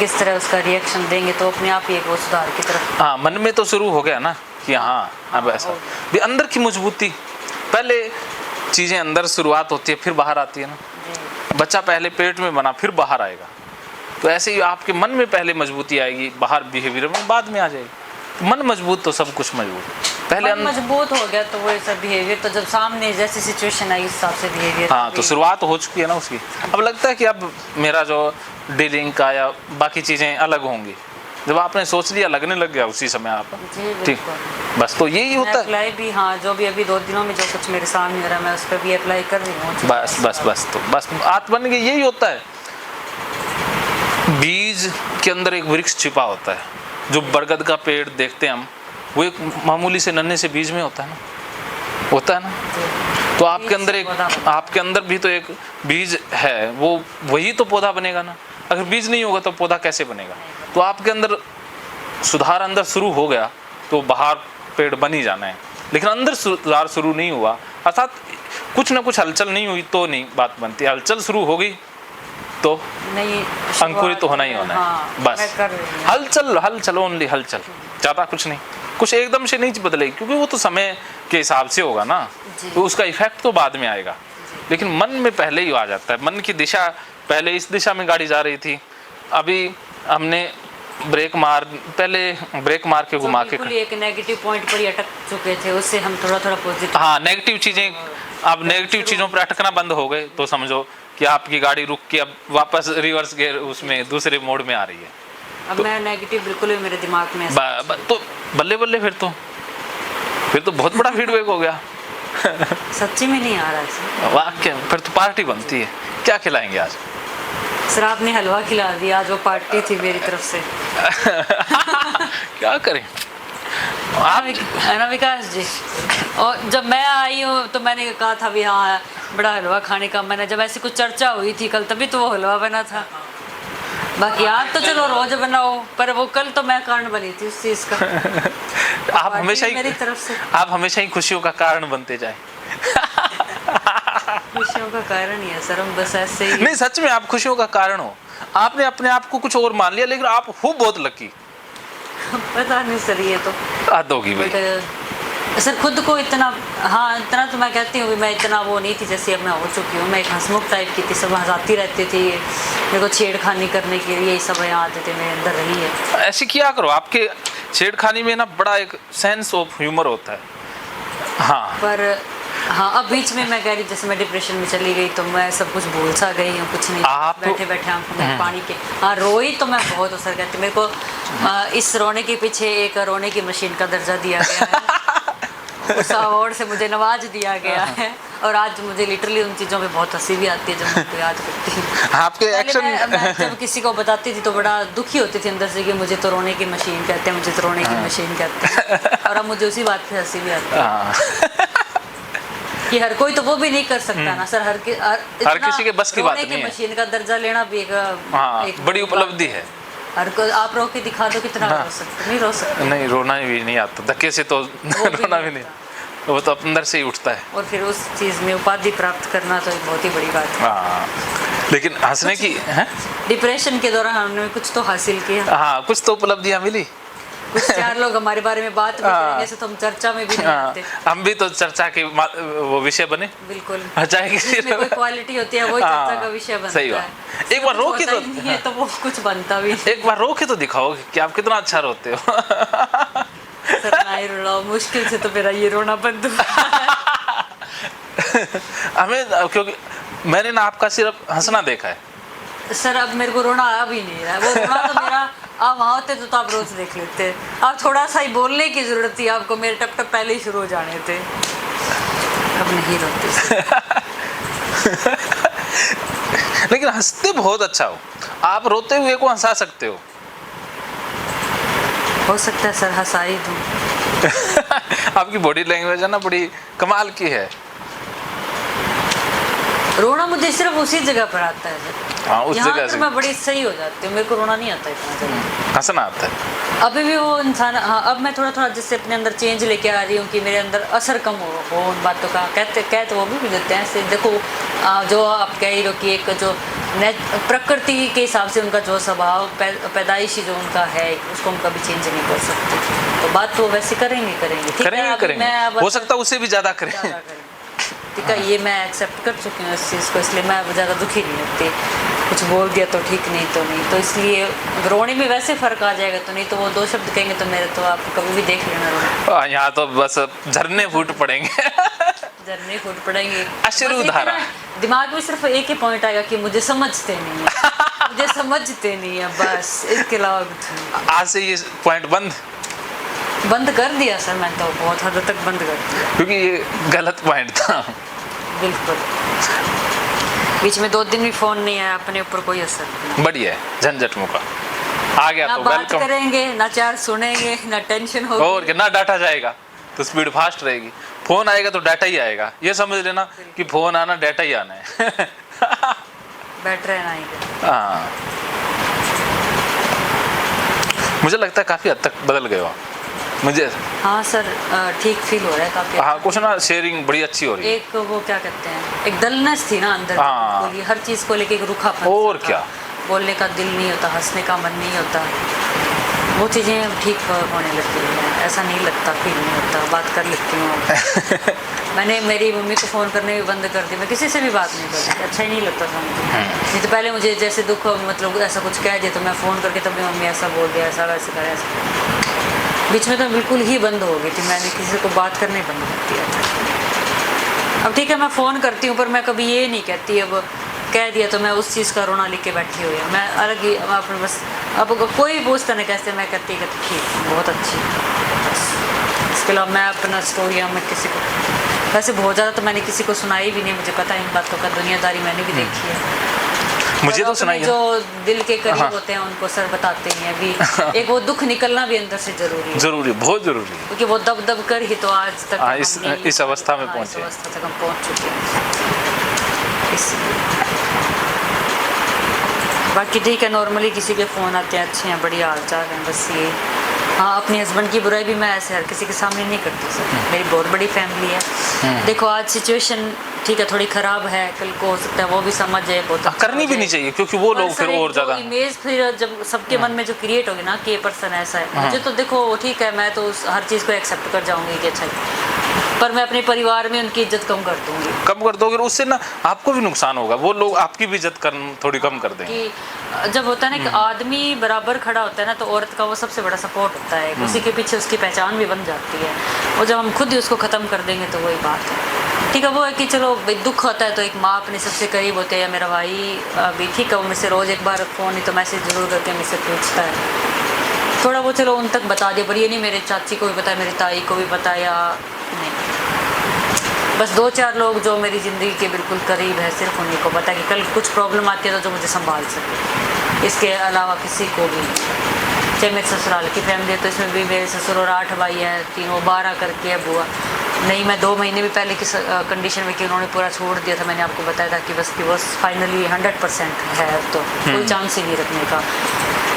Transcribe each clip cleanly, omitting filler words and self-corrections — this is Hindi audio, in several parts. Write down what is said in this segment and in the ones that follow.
किस तरह उसका रिएक्शन देंगे तो अपने आप ही एक वो सुधार की तरफ। हाँ, मन में तो शुरू हो गया ना कि हाँ अब ऐसा भी अंदर की मजबूती, पहले चीजें अंदर शुरुआत होती है फिर बाहर आती है ना। बच्चा पहले पेट में बना फिर बाहर आएगा, तो ऐसे ही आपके मन में पहले मजबूती आएगी, बाहर बिहेवियर में बाद में आ जाएगी। तो मन मजबूत तो सब कुछ मजबूत, पहले मन मजबूत हो गया तो वो ऐसा बिहेवियर, तो जब सामने जैसी सिचुएशन आई उस हिसाब से बिहेवियर। हाँ, तो शुरुआत हो चुकी है ना उसकी। अब लगता है कि अब मेरा जो डीलिंग का या बाकी चीजें अलग होंगी, जब आपने सोच लिया लगने लग गया उसी समय आप ठीक, बस तो यही होता है। अप्लाई भी, हाँ, जो भी अभी 2 दिनों में जो कुछ मेरे सामने हो रहा है मैं उस पर भी अप्लाई कर रही हूँ। बस बस बस तो बस आत्म बन गई, यही होता है। बीज के अंदर एक वृक्ष छिपा होता है। जो बरगद का पेड़ देखते हैं हम, वो एक मामूली से नन्हे से बीज में होता है ना, होता है ना। तो आपके अंदर एक, आपके अंदर भी तो एक बीज है, वो वही तो पौधा बनेगा ना। अगर बीज नहीं होगा तो पौधा कैसे बनेगा। तो आपके अंदर सुधार अंदर शुरू हो गया तो बाहर पेड़ बन ही जाना है, लेकिन अंदर सुधार शुरू नहीं हुआ, अर्थात कुछ ना कुछ हलचल नहीं हुई तो नहीं बात बनती। हलचल शुरू हो गई तो नहीं, अंकुरित तो होना ही होना है। हाँ, बस हलचल, हलचल, ओनली हलचल, ज़्यादा कुछ नहीं। कुछ एकदम से नहीं बदलेगी क्योंकि वो तो समय के हिसाब से होगा ना, तो उसका इफेक्ट तो बाद में आएगा। लेकिन मन में पहले ही आ जाता है। मन की दिशा, पहले इस दिशा में गाड़ी जा रही थी, अभी हमने ब्रेक मार के घुमा के एक नेगेटिव पॉइंट पर ही अटक चुके थे, उससे हम थोड़ा पॉजिटिव। हाँ, नेगेटिव चीजें, अब नेगेटिव चीजों पर अटकना बंद हो गए तो समझो कि आपकी गाड़ी रुक के अब वापस रिवर्स गियर उसमें दूसरे मोड में आ रही है। अब तो मैं नेगेटिव बिल्कुल भी मेरे दिमाग में तो बल्ले बल्ले, फिर तो बहुत बड़ा फीडबैक हो गया। सच्ची में नहीं आ रहा है वाकई, फिर तो पार्टी बनती है। क्या खिलाएंगे आज? सर आपने हलवा खिला दिया, आज वो पार्टी थी मेरी तरफ से। क्या करें आप है ना विकास जी। और जब मैं आई हूँ तो मैंने कहा था भी हाँ बड़ा हलवा खाने का मन है, जब ऐसी कुछ चर्चा हुई थी कल तभी तो वो हलवा बना था। बाकी आप तो चलो रोज बनाओ, पर वो कल तो मैं कारण बनी थी उस चीज का। आप हमेशा ही मेरी तरफ से, आप हमेशा ही खुशियों का कारण बनते जाए। खुशियों का कारण ही है सर, हम बस ऐसे ही। नहीं, सच में आप खुशियों का कारण हो। आपने अपने आप को कुछ और मान लिया, लेकिन आप हो बहुत लकी। पता नहीं सर, ये तो हद होगी भाई। सर खुद को इतना, हाँ इतना तो मैं कहती हूँ, मैं इतना वो नहीं थी जैसे अब मैं हो चुकी हूँ। मैं एक हंसमुख टाइप की थी, सब हंसाती रहती थी, मेरे को छेड़खानी करने के लिए यही सब यहाँ आते थे, मेरे अंदर रही है। ऐसे किया करो, आपके छेड़खानी में ना बड़ा एक सेंस ऑफ ह्यूमर होता है। हाँ, पर हाँ अब बीच में मैं कह रही जैसे मैं डिप्रेशन में चली गई तो मैं सब कुछ भूल सा गई हूँ, कुछ नहीं, आप बैठे बैठे आंखों में पानी के। हाँ रोई तो मैं बहुत असर करती, मेरे को इस रोने के पीछे एक रोने की मशीन का दर्जा दिया गया है। उस अवार्ड से मुझे नवाज दिया गया है, और आज मुझे लिटरली उन चीज़ों पे बहुत हंसी भी आती है जब मैं उनको याद करती हूँ। आपके एक्शन, मैं जब किसी को बताती थी तो बड़ा दुखी होती थी अंदर से कि मुझे तो रोने की मशीन कहते हैं, मुझे तो रोने की मशीन कहते हैं, और अब मुझे उसी बात पे हंसी भी आती है कि हर कोई तो वो भी नहीं कर सकता ना सर, हर किसी के बस की बात नहीं है। मशीन का दर्जा लेना भी एक बड़ी उपलब्धि है। हर को आप रो के दिखा दो कितना रो सकते, नहीं रो सकते। नहीं, रोना भी नहीं आता, धक्के से तो रोना भी नहीं, वो तो अंदर से ही उठता है। और फिर उस चीज़ में उपाधि प्राप्त करना तो एक बहुत ही बड़ी बात है। लेकिन हंसने की है? डिप्रेशन के दौरान हमने कुछ तो हासिल किया। हाँ, कुछ तो उपलब्धियां मिली। कुछ 4 लोग हमारे बारे में बात भी करेंगे तो हम चर्चा में भी नहीं आते। हम भी तो चर्चा के वो विषय बने। बिल्कुल, चाहे किसी कोई क्वालिटी होती है वही चर्चा का विषय बनता है। सही बात। एक बार रो के तो वो कुछ बनता भी। एक बार रो के तो दिखाओ कि आप कितना अच्छा रोते हो। सर नहीं रोना मुश्किल से, तो मेरा ये रोना बंद हुआ। हमें, क्योंकि मैंने ना आपका सिर्फ हंसना देखा है सर, अब मेरे को रोना आ भी नहीं रहा है। वो रोना तो मेरा, आप वहाँ होते तो आप रोज देख लेते। आप थोड़ा सा ही बोलने की जरूरत थी आपको, मेरे टप टप पहले ही शुरू हो जाने थे। अब नहीं रोते। लेकिन हंसते बहुत अच्छा हो आप, रोते हुए को हंसा सकते हो सकता है सर, हंसा ही दूं। आपकी बॉडी लैंग्वेज है ना, बड़ी कमाल की है। रोना मुझे सिर्फ उसी जगह पर आता है सर। हाँ, उस जगह से मैं बड़ी सही हो जाती हूँ, मेरे को रोना नहीं आता इतना ज़्यादा, हंसना आता है। अभी भी वो इंसान, हाँ अब मैं थोड़ा जैसे अपने अंदर चेंज लेके आ रही हूँ कि मेरे अंदर असर कम हो उन बातों का। कहते वो भी देते हैं ऐसे, देखो जो आप कह रही हो कि एक जो प्रकृति के हिसाब से उनका जो स्वभाव पैदाइशी जो उनका है उसको हम कभी चेंज नहीं कर सकते। तो बात तो वैसे करेंगे ठीक है, अभी करेंगे मैं अब हो सकता है उससे भी ज़्यादा करें। ज़्यादा करेंगे। ठीक है, ये मैं एक्सेप्ट कर चुकी हूँ इस चीज़ को, इसलिए मैं अब ज़्यादा दुखी नहीं होती। कुछ बोल दिया तो ठीक, नहीं तो नहीं। तो इसलिए रोने में वैसे फ़र्क आ जाएगा, तो नहीं तो वो 2 शब्द कहेंगे तो मेरे तो आप कभी भी देख लेना रोना। यहाँ तो बस झरने फूट पड़ेंगे। झरने फूट पड़ेंगे, अश्रुधारा। दिमाग में सिर्फ एक ही पॉइंट आएगा कि मुझे समझते नहीं है, मुझे समझते नहीं है, बस इसके अलावा कुछ नहीं। आज से ये पॉइंट बंद कर दिया सर, मैं तो बहुत हद तक बंद कर दिया, क्योंकि ये गलत पॉइंट था। बिल्कुल। बीच में 2 दिन भी फोन नहीं आया, अपने ऊपर कोई असर नहीं। बढ़िया है, झंझट मुका आ गया ना तो बात वेलकम। करेंगे, ना 4 सुनेंगे, ना टेंशन होगी। और क्या, ना डाटा जाएगा तो स्पीड फास्ट रहेगी। फोन आएगा तो डाटा ही आएगा, ये समझ लेना कि फोन आना डाटा ही आना है। बैठ रहना ही। हाँ, मुझे लगता है काफी हद तक बदल गए हो मुझे। हाँ सर, ठीक फील हो रहा है काफी। हाँ, कुछ ना शेयरिंग बड़ी अच्छी हो रही है। एक वो क्या कहते हैं, एक डलनेस थी ना अंदर, हाँ। बोलिए हर चीज को लेके एक रूखापन। और क्या, बोलने का दिल नहीं होता, हंसने का मन नहीं होता, वो चीज़ें ठीक होने लगती हैं। ऐसा नहीं लगता, फील नहीं होता, बात कर लेती हूँ। मैंने मेरी मम्मी को फ़ोन करने भी बंद कर दिया, मैं किसी से भी बात नहीं करती, अच्छा ही नहीं लगता था मुझे। नहीं तो पहले मुझे जैसे दुख, मतलब ऐसा कुछ कह दिया तो मैं फ़ोन करके तब मम्मी ऐसा बोल दिया, ऐसा वैसे करे, ऐसा। बीच में तो बिल्कुल ही बंद हो गई थी, मैंने किसी को बात करने बंद कर दिया। अब ठीक है, मैं फ़ोन करती हूँ पर मैं कभी ये नहीं कहती, अब कह दिया तो मैं उस चीज़ का रोना लिख के बैठी हुई हूँ। मैं अलग ही अपने बस, अब कोई पूछता नहीं कैसे, मैं कहती ठीक, बहुत अच्छी, बस। इसके अलावा मैं अपना स्टोरियाँ में किसी को, वैसे बहुत ज़्यादा तो मैंने किसी को सुनाई भी नहीं, मुझे पता इन बातों का, दुनियादारी मैंने भी देखी है। मुझे तो सुनाई है। जो दिल के करीब होते हैं उनको सर बताते हैं अभी। एक वो दुख निकलना भी अंदर से जरूरी है, जरूरी, बहुत जरूरी है, क्योंकि वो दब दब कर ही तो आज तक इस अवस्था में पहुंचे। इस अवस्था तक हम पहुंच चुके हैं। इसलिए बाकी ठीक है, नॉर्मली किसी के फ़ोन आते हैं, अच्छे हैं, बढ़िया हाल चाल हैं, बस ये। हाँ, अपने हस्बैंड की बुराई भी मैं ऐसे हर किसी के सामने नहीं करती सर, मेरी बहुत बड़ी फैमिली है। देखो आज सिचुएशन ठीक है, थोड़ी ख़राब है, कल को हो सकता है वो भी समझ जाए, बहुत अच्छा करनी भी नहीं चाहिए, क्योंकि वो लोग फिर और ज़्यादा इमेज फिर जब सबके मन में जो क्रिएट होगी ना कि ये पर्सन ऐसा है, मुझे तो देखो ठीक है, मैं तो हर चीज़ को एक्सेप्ट कर जाऊँगी कि अच्छा, पर मैं अपने परिवार में उनकी इज्जत कम कर दूंगी। कम कर दोगे, उससे ना आपको भी नुकसान होगा, वो लोग आपकी भी इज्जत थोड़ी कम कर देंगे। कि जब होता है ना कि आदमी बराबर खड़ा होता है ना, तो औरत का वो सबसे बड़ा सपोर्ट होता है, उसी के पीछे उसकी पहचान भी बन जाती है। और जब हम खुद ही उसको ख़त्म कर देंगे तो वही बात है। ठीक है, वो है कि चलो दुख होता है तो एक माँ अपने सबसे करीब होते हैं, या मेरा भाई अभी ठीक है, वो मुझसे रोज़ एक बार फ़ोन ही तो मैसेज ज़रूर करके मुझसे पूछता है, थोड़ा वो चलो उन तक बता दिया, पर ये नहीं मेरे चाची को भी पता है, मेरी ताई को भी पता है, या नहीं, बस 2-4 लोग जो मेरी ज़िंदगी के बिल्कुल करीब है, सिर्फ उन्हीं को पता है कि कल कुछ प्रॉब्लम आती है तो जो मुझे संभाल सके, इसके अलावा किसी को भी नहीं। चाहे मेरे ससुराल की फैमिली है तो इसमें भी मेरे ससुर और 8 भाई हैं, 3 वो 12 करके है बुआ। नहीं, मैं 2 महीने भी पहले की कंडीशन में कि उन्होंने पूरा छोड़ दिया था, मैंने आपको बताया था कि बस फाइनली 100% है, अब तो कोई चांस ही नहीं रखने का।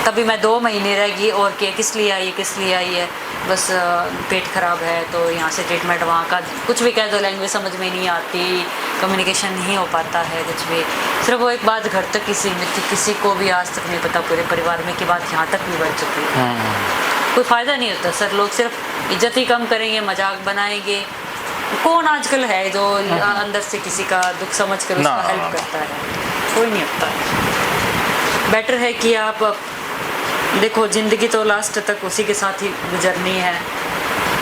तभी मैं 2 महीने रह गई, और क्या किस लिए आई है, बस पेट ख़राब है तो यहाँ से ट्रीटमेंट, वहाँ का कुछ भी कह दो, लैंग्वेज समझ में नहीं आती, कम्युनिकेशन नहीं हो पाता है कुछ भी। सिर्फ वो एक बात घर तक ही सीमित थी, किसी को भी आज तक नहीं पता पूरे परिवार में, की बात यहाँ तक भी बढ़ चुकी है। कोई फ़ायदा नहीं होता सर, लोग सिर्फ इज्जत ही कम करेंगे, मजाक बनाएंगे। कौन आजकल है जो अंदर से किसी का दुख समझ कर उसका हेल्प करता है? कोई नहीं होता है। बेटर है कि आप देखो, ज़िंदगी तो लास्ट तक उसी के साथ ही गुजरनी है।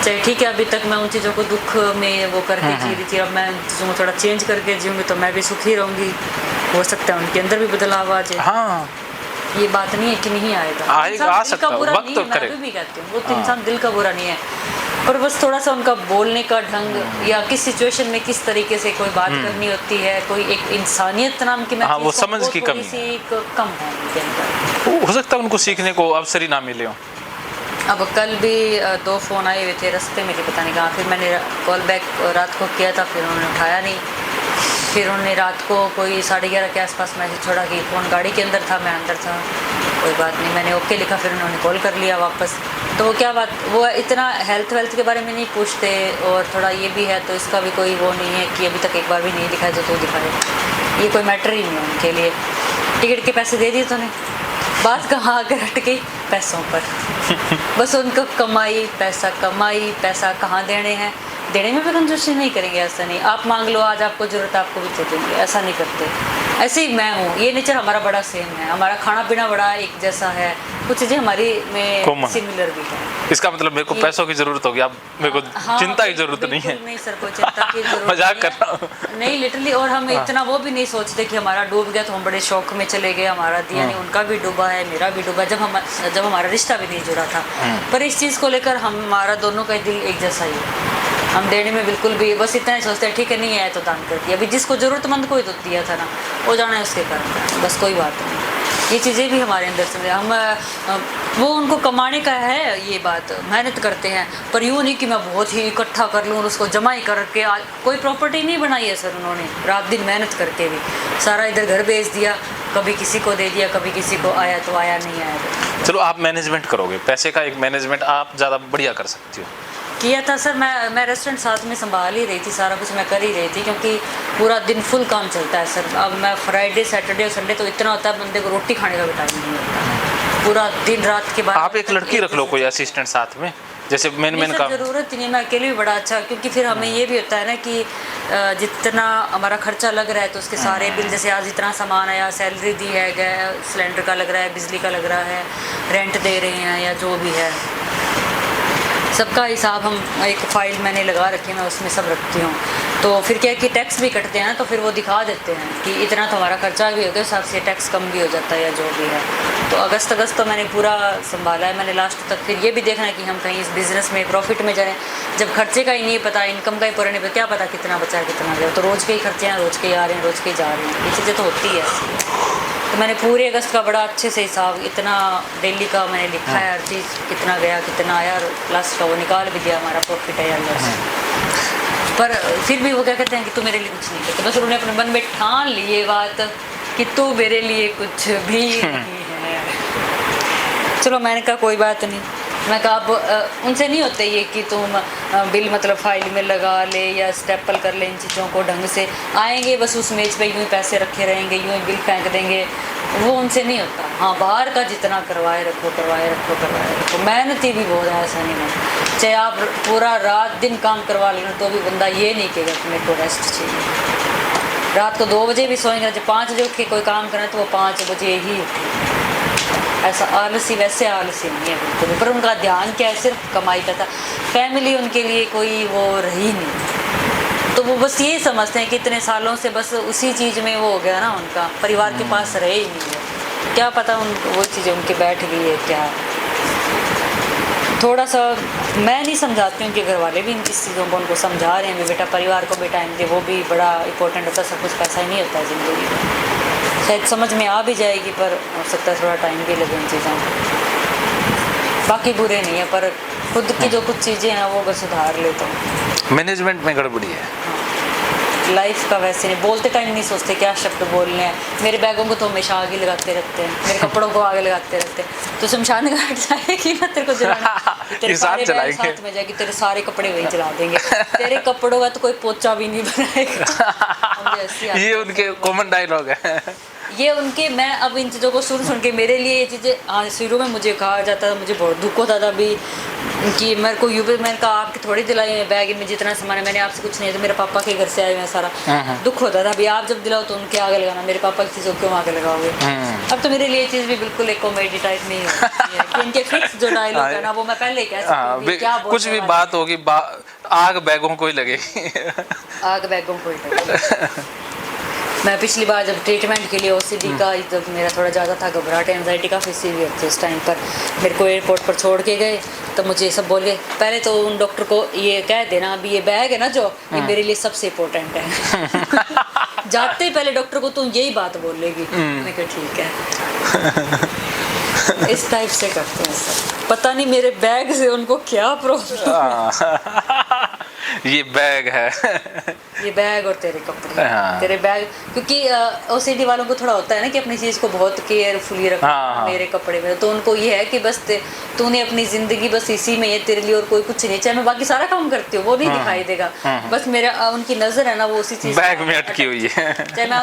चाहे ठीक है, अभी तक मैं उन चीज़ों को दुख में वो करके जी रही थी, अब मैं चीज़ों को थोड़ा चेंज करके जीऊँगी तो मैं भी सुखी रहूँगी। हो सकता है उनके अंदर भी बदलाव आ जाए। हाँ, ये बात नहीं है कि नहीं आएगा, आ सकता है, वक्त तो करेगा। मैं भी कहती हूँ वो इंसान दिल का बुरा नहीं है, और बस थोड़ा सा उनका बोलने का ढंग, या किस सिचुएशन में किस तरीके से कोई बात करनी होती है, कोई एक इंसानियत नाम की हाँ, वो समझ की कमी कम है उनके अंदर। हो सकता है उनको सीखने को अवसर ही ना मिले हो। अब कल भी 2 फ़ोन आए हुए थे रास्ते में, पता नहीं कहाँ, फिर मैंने कॉल बैक रात को किया था, फिर उन्होंने उठाया नहीं। फिर उन्होंने रात को कोई 11:30 के आसपास मैसेज छोड़ा कि फ़ोन गाड़ी के अंदर था, मैं अंदर था, कोई बात नहीं, मैंने ओके लिखा, फिर उन्होंने कॉल कर लिया वापस। तो वो क्या बात, वो इतना हेल्थ वेल्थ के बारे में नहीं पूछते, और थोड़ा ये भी है तो इसका भी कोई वो नहीं है कि अभी तक एक बार भी नहीं दिखाया तो दिखाए, ये कोई मैटर ही नहीं है उनके लिए। टिकट के पैसे दे दिए तूने, बात कहाँ आकर हट गई, पैसों पर। बस उनको कमाई पैसा कहाँ देने हैं, देने में भी कंजूसी नहीं करेंगे, ऐसा नहीं आप मांग लो, आज आपको जरूरत है आपको भी दे देंगे, ऐसा नहीं करते। ऐसे ही मैं हूँ, ये नेचर हमारा बड़ा सेम है, हमारा खाना पीना बड़ा एक जैसा है, कुछ चीज़ें हमारी में सिमिलर भी है। इसका मतलब मेरे को पैसों की जरूरत होगी, अब मेरे को हाँ, चिंता की जरूरत नहीं है। नहीं सर, कोई चिंता की जरूरत मजाक नहीं कर रहा हूँ। नहीं, लिटरली। और हम इतना वो भी नहीं सोचते कि हमारा डूब गया तो हम बड़े शौक में चले गए, हमारा दिया नहीं, उनका भी डूबा है, मेरा भी डूबा, जब हमारा रिश्ता भी नहीं जुड़ा था। पर इस चीज़ को लेकर हमारा दोनों का दिल एक जैसा ही है, हम देने में बिल्कुल भी बस इतना ही सोचते हैं, ठीक है नहीं है तो दान कर दिया, अभी जिसको ज़रूरतमंद को ही तो दिया था ना, वो जाना है उसके कारण, बस कोई बात नहीं। ये चीज़ें भी हमारे अंदर से हम वो उनको कमाने का है, ये बात मेहनत करते हैं, पर यूँ नहीं कि मैं बहुत ही इकट्ठा कर लूँ और उसको जमा ही करके कोई प्रॉपर्टी नहीं बनाई है सर उन्होंने, रात दिन मेहनत करके भी सारा इधर घर बेच दिया, कभी किसी को दे दिया, कभी किसी को आया तो आया, नहीं आया तो। चलो आप मैनेजमेंट करोगे, पैसे का एक मैनेजमेंट आप ज़्यादा बढ़िया कर सकती हो। किया था सर, मैं रेस्टोरेंट साथ में संभाल ही रही थी, सारा कुछ मैं कर ही रही थी, क्योंकि पूरा दिन फुल काम चलता है सर। अब मैं फ्राइडे सैटरडे और संडे तो इतना होता है बंदे को रोटी खाने का भी टाइम नहीं होता, पूरा दिन रात के बाद। आप एक लड़की रख लो कोई असिस्टेंट साथ में, जैसे मेन काम। ज़रूरत ही नहीं, मैं अकेले भी बड़ा अच्छा, क्योंकि फिर हमें ये भी होता है ना कि जितना हमारा खर्चा लग रहा है तो उसके सारे बिल, जैसे आज इतना सामान आया, सैलरी दी है, गैस सिलेंडर का लग रहा है, बिजली का लग रहा है, रेंट दे रहे हैं या जो भी है, सबका हिसाब हम एक फ़ाइल मैंने लगा रखी है, मैं उसमें सब रखती हूँ। तो फिर क्या है कि टैक्स भी कटते हैं ना, तो फिर वो दिखा देते हैं कि इतना तो हमारा खर्चा भी हो गया, साथ से टैक्स कम भी हो जाता है या जो भी है। तो अगस्त तो मैंने पूरा संभाला है मैंने लास्ट तक। फिर ये भी देखना है कि हम कहीं इस बिज़नेस में प्रॉफिट में जाएँ, जब खर्चे का ही नहीं पता, इनकम का ही पूरा नहीं पता, क्या पता कितना बचा है कितना गया, तो रोज़ के ही खर्चे हैं, रोज़ के ही आ रहे हैं, रोज़ के ही जा रहे हैं, ये चीज़ें तो होती है। तो मैंने पूरे अगस्त का बड़ा अच्छे से हिसाब, इतना डेली का मैंने लिखा है, हर चीज़ कितना गया कितना आया, और लास्ट का वो निकाल भी दिया, हमारा प्रॉफिट है अंदर से। पर फिर भी वो क्या कहते हैं कि तू मेरे लिए कुछ नहीं करते, बस उन्होंने अपने मन में ठान ली ये बात कि तू मेरे लिए कुछ भी नहीं है। चलो मैंने कहा कोई बात नहीं, मैं कहा आप उनसे नहीं होते ये कि तुम बिल मतलब फाइल में लगा ले या स्टेपल कर ले, इन चीज़ों को ढंग से आएंगे, बस उस मेज पे यूँ ही पैसे रखे रहेंगे, यूँ ही बिल फेंक देंगे, वो उनसे नहीं होता। हाँ, बाहर का जितना करवाए रखो, मेहनती भी बहुत है, ऐसा नहीं है, चाहे आप पूरा रात दिन काम करवा लेना तो भी बंदा ये नहीं कहेगा कि मेरे को रेस्ट चाहिए। रात को 2 बजे भी सोएंगे, जब 5 बजे उठ के कोई काम करना तो वो 5 बजे ही उठे, ऐसा आलसी वैसे आलसी नहीं है बिल्कुल। पर उनका ध्यान क्या है, सिर्फ कमाई का था, फैमिली उनके लिए कोई वो रही नहीं, तो वो बस ये समझते हैं कि इतने सालों से बस उसी चीज़ में वो हो गया ना, उनका परिवार के पास रहे ही नहीं है, क्या पता उनको वो चीज़ें उनके बैठ गई है क्या। थोड़ा सा मैं नहीं समझाती हूँ कि घर वाले भी इन चीज़ों को उनको समझा रहे हैं, बेटा परिवार को भी टाइम दे, वो भी बड़ा इंपॉर्टेंट होता है, सब कुछ पैसा ही नहीं होता है ज़िंदगी में। शायद समझ में आ भी जाएगी, पर हो सकता है थोड़ा टाइम भी लगे इन चीज़ों को। बाकी बुरे नहीं है, पर खुद की जो कुछ चीज़ें हैं वो अगर सुधार ले तो। मैनेजमेंट में गड़बड़ी है, लाइफ का वैसे नहीं, बोलते टाइम नहीं सोचते क्या शब्द बोलने हैं। मेरे बैगों को तो हमेशा आगे लगाते रहते हैं, मेरे कपड़ों को आगे लगाते रहते हैं, तो शमशान घाट जाएगी ना तेरे को जलाना, तेरे सारे बैग साथ में जाएगी, तेरे सारे कपड़े वहीं जला देंगे, तेरे कपड़ों का तो कोई पोचा भी नहीं बनाएगा। ये उनके कॉमन डायलॉग है, ये उनके। मैं अब इन चीज़ों को सुन के मेरे लिए ये चीज़ें, हाँ शुरू में मुझे कहा जाता था, मुझे बहुत दुख होता था अभी कि मेरे को मैंने कहा आपकी थोड़ी दिलाई है बैग में जितना सामान है, मैंने आपसे कुछ नहीं, तो मेरे पापा के घर से आए हुए सारा, दुख होता था। अभी आप जब दिलाओ तो उनके आगे लगाना, मेरे पापा की चीज़ों क्यों आगे लगाओगे। अब तो मेरे लिए चीज़ भी बिल्कुल एक कॉमेडी टाइप नहीं है कि इनके फिक्स जो डायलॉग है ना वो मैं पहले ही कह सकती हूँ, क्या कुछ भी बात होगी आग बैगों को ही लगेगी, आग बैगों को ही लगेगी। मैं पिछली बार जब ट्रीटमेंट के लिए ओसीडी का जब मेरा थोड़ा ज़्यादा था, घबराहट एंजाइटी काफ़ी सीवियर थी उस टाइम पर, मेरे को एयरपोर्ट पर छोड़ के गए तो मुझे सब बोल गए, पहले तो उन डॉक्टर को ये कह देना अभी ये बैग है ना जो ये मेरे लिए सबसे इम्पोर्टेंट है। जाते ही पहले डॉक्टर को तुम यही बात बोलेगी, मैं कहा ठीक है। इस टाइप से करते हैं सब, पता नहीं मेरे बैग से उनको क्या प्रॉब्लम। ये बैग है। ये बैग और तेरे कपड़े। हाँ। तेरे बैग, क्योंकि ओसीडी वालों को थोड़ा होता है ना कि अपनी चीज को बहुत केयरफुली रखना। हाँ। मेरे कपड़े में तो उनको ये है कि बस तूने अपनी जिंदगी बस इसी में है, तेरे लिए और कोई कुछ नहीं। चाहे मैं बाकी सारा काम करती हूँ वो नहीं दिखाई देगा, बस मेरा उनकी नजर है ना वो उसी चीज बैग में अटकी हुई है। चाहे मैं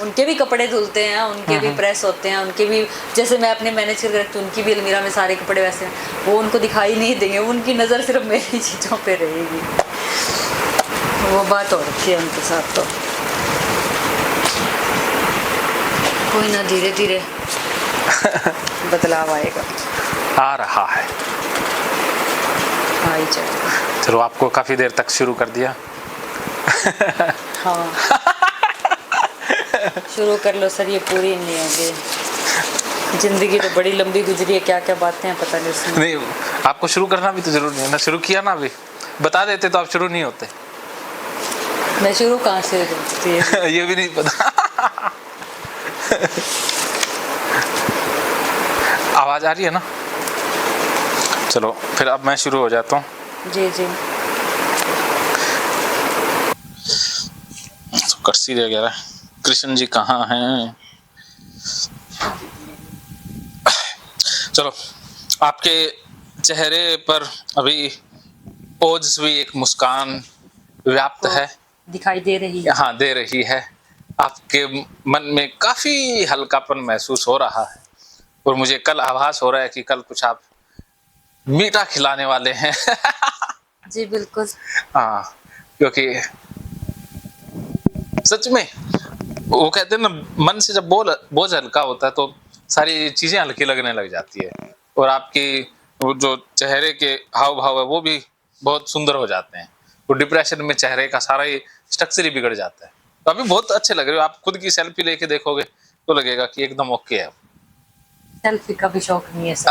उनके भी कपड़े धुलते हैं, उनके भी प्रेस होते हैं, उनके भी जैसे मैं अपने मैनेज करके रखती हूँ, उनकी भी अलमीरा में सारे कपड़े वैसे हैं, वो उनको दिखाई नहीं देंगे, उनकी नज़र सिर्फ मेरी चीज़ों पे रहेगी। वो बात हो रखी है उनके साथ। तो कोई ना, धीरे धीरे बदलाव आएगा। आ रहा है। आ ही जाएगा। चलो, आपको काफी देर तक शुरू कर दिया। हाँ शुरू कर लो सर, ये पूरी नहीं होगी। जिंदगी तो बड़ी लंबी गुजरी है, क्या क्या बातें हैं पता नहीं उसमें। नहीं, आपको शुरू करना भी तो जरूरी है ना। शुरू किया ना, अभी बता देते तो आप शुरू नहीं होते। मैं शुरू कहाँ से करती है ये भी नहीं पता। आवाज आ रही है ना? चलो फिर अब मैं शुरू हो जाता हूँ। जी जी। तो कर्सी रह गया। कृष्ण जी कहाँ हैं? चलो, आपके चेहरे पर अभी ओजस्वी एक मुस्कान व्याप्त है, दिखाई दे रही है। हाँ दे रही है। आपके मन में काफी हल्कापन महसूस हो रहा है और मुझे कल आभास हो रहा है कि कल कुछ आप मीठा खिलाने वाले हैं। जी बिल्कुल। हाँ, क्योंकि सच में वो कहते हैं ना, मन से जब बोझ हल्का होता है तो सारी चीजें हल्की लगने लग जाती है और आपकी वो जो चेहरे के हाव भाव है वो भी बहुत सुंदर हो जाते हैं। तो डिप्रेशन में चेहरे का सारा ही स्ट्रक्चर ही बिगड़ जाता है। तो अभी बहुत अच्छे लग रहे हो आप। खुद की सेल्फी लेके देखोगे तो लगेगा कि एकदम ओके है। सेल्फी का भी शौक नहीं है सर।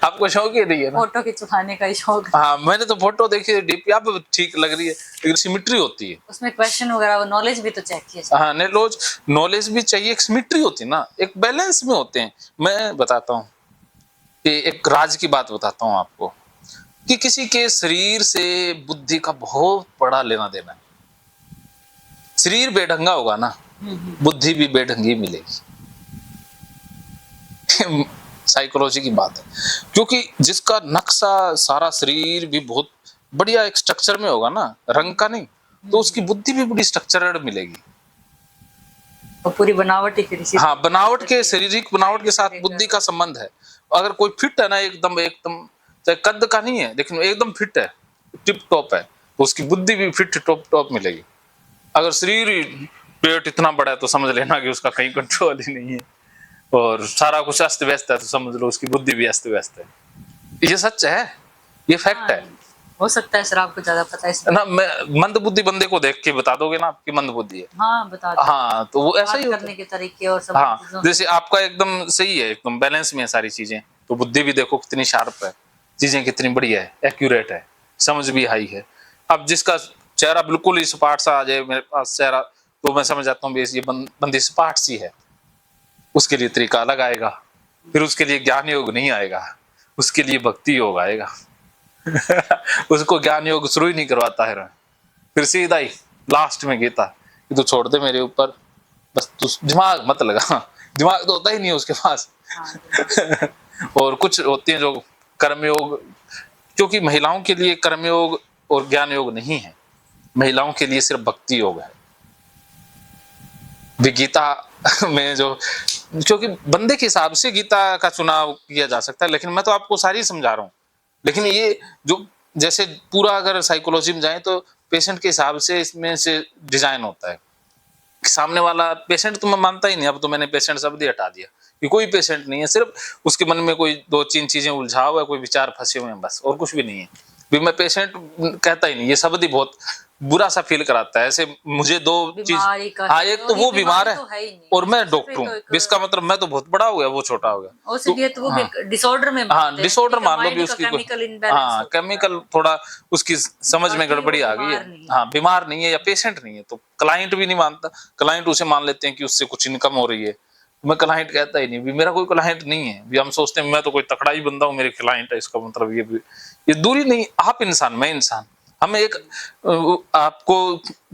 आपको शौक ही नहीं है ना? फोटो खिंचवाने का ही शौक है। हाँ, मैंने तो फोटो देखी, डीपी आप ठीक लग रही है, लेकिन सिमिट्री होती है उसमें क्वेश्चन वगैरह नॉलेज भी तो चाहिए। हाँ, नॉलेज भी चाहिए, एक सिमिट्री होती है ना, एक बैलेंस में होते हैं। मैं बताता हूँ कि एक राज की बात बताता हूँ आपको कि किसी के शरीर से बुद्धि का बहुत बड़ा लेना देना है। शरीर बेढंगा होगा ना, बुद्धि भी बेढंगी मिलेगी। साइकोलॉजी की बात है, क्योंकि जिसका नक्शा सारा शरीर भी बहुत बढ़िया एक स्ट्रक्चर में होगा ना, रंग का नहीं, तो उसकी बुद्धि भी बड़ी स्ट्रक्चरड मिलेगी। और पूरी बनावट ही फिर इसी। हाँ, बनावट के, शारीरिक बनावट के साथ बुद्धि का संबंध है। अगर कोई फिट है ना, एकदम चाहे कद का नहीं है लेकिन एकदम फिट है, टिप टॉप है, तो उसकी बुद्धि भी फिट टॉप टॉप मिलेगी। अगर शरीर पेट इतना बड़ा है तो समझ लेना कि उसका कहीं कंट्रोल ही नहीं है, और सारा कुछ अस्त व्यस्त है तो समझ लो उसकी बुद्धि भी अस्त व्यस्त है। ये सच है, ये फैक्ट है। हो सकता है सर आपको ज्यादा पता है ना, मैं मंद बुद्धि बंदे को देख के बता दोगे ना आपकी मंद बुद्धि है। हाँ बता दो। हाँ, तो वो ऐसा ही होता करने के तरीके और सब। हाँ, जैसे आपका एकदम सही है, एकदम बैलेंस में है सारी चीजें, तो बुद्धि भी देखो कितनी शार्प है, चीजें कितनी बढ़िया है, एक्यूरेट है, समझ भी हाई है। अब जिसका चेहरा बिल्कुल ही सपाट सा आ जाए मेरे पास चेहरा, तो मैं समझ जाता हूँ ये बंदी सपाट सी है। उसके लिए तरीका अलग आएगा, फिर उसके लिए ज्ञान योग नहीं आएगा, उसके लिए भक्ति योग आएगा। उसको ज्ञान योग शुरू ही नहीं करवाता है, फिर सीधा ही लास्ट में कहता कि तू छोड़ दे मेरे ऊपर, बस तू दिमाग मत लगा। दिमाग तो होता ही नहीं है उसके पास। और कुछ होती हैं जो कर्मयोग, क्योंकि महिलाओं के लिए कर्मयोग और ज्ञान योग नहीं है, महिलाओं के लिए सिर्फ भक्ति योग है। गीता में जो, क्योंकि बंदे के हिसाब से गीता का चुनाव किया जा सकता है, लेकिन मैं तो आपको सारी समझा रहा हूँ। लेकिन ये जो जैसे पूरा अगर साइकोलॉजी में जाए तो पेशेंट के हिसाब से इसमें से डिजाइन होता है। सामने वाला पेशेंट तो मैं मानता ही नहीं, अब तो मैंने पेशेंट शब्द ही हटा दिया कि कोई पेशेंट नहीं है, सिर्फ उसके मन में कोई दो तीन चीजें उलझा हुआ है, कोई विचार फंसे हुए हैं, बस, और कुछ भी नहीं है। भी मैं पेशेंट कहता ही नहीं, ये शब्द ही बहुत बुरा सा फील कराता है। ऐसे मुझे दो चीज, हाँ, एक तो वो बीमार है और मैं डॉक्टर हूँ, इसका मतलब मैं तो बहुत बड़ा हो गया, वो छोटा हो गया, तो वो डिसऑर्डर में, हाँ डिसऑर्डर मान लो भी उसकी, हाँ केमिकल थोड़ा उसकी समझ में गड़बड़ी आ गई है। हाँ, बीमार नहीं है या पेशेंट नहीं है, तो क्लाइंट भी नहीं मानता, क्लाइंट उसे मान लेते हैं कि उससे कुछ इनकम हो रही है। मैं क्लाइंट कहता ही नहीं, भी मेरा कोई क्लाइंट नहीं है, भी हम सोचते हैं मैं तो कोई तकड़ा ही बंदा हूँ, मेरे क्लाइंट है, इसका मतलब ये दूरी नहीं। आप इंसान, मैं इंसान, हमें एक आपको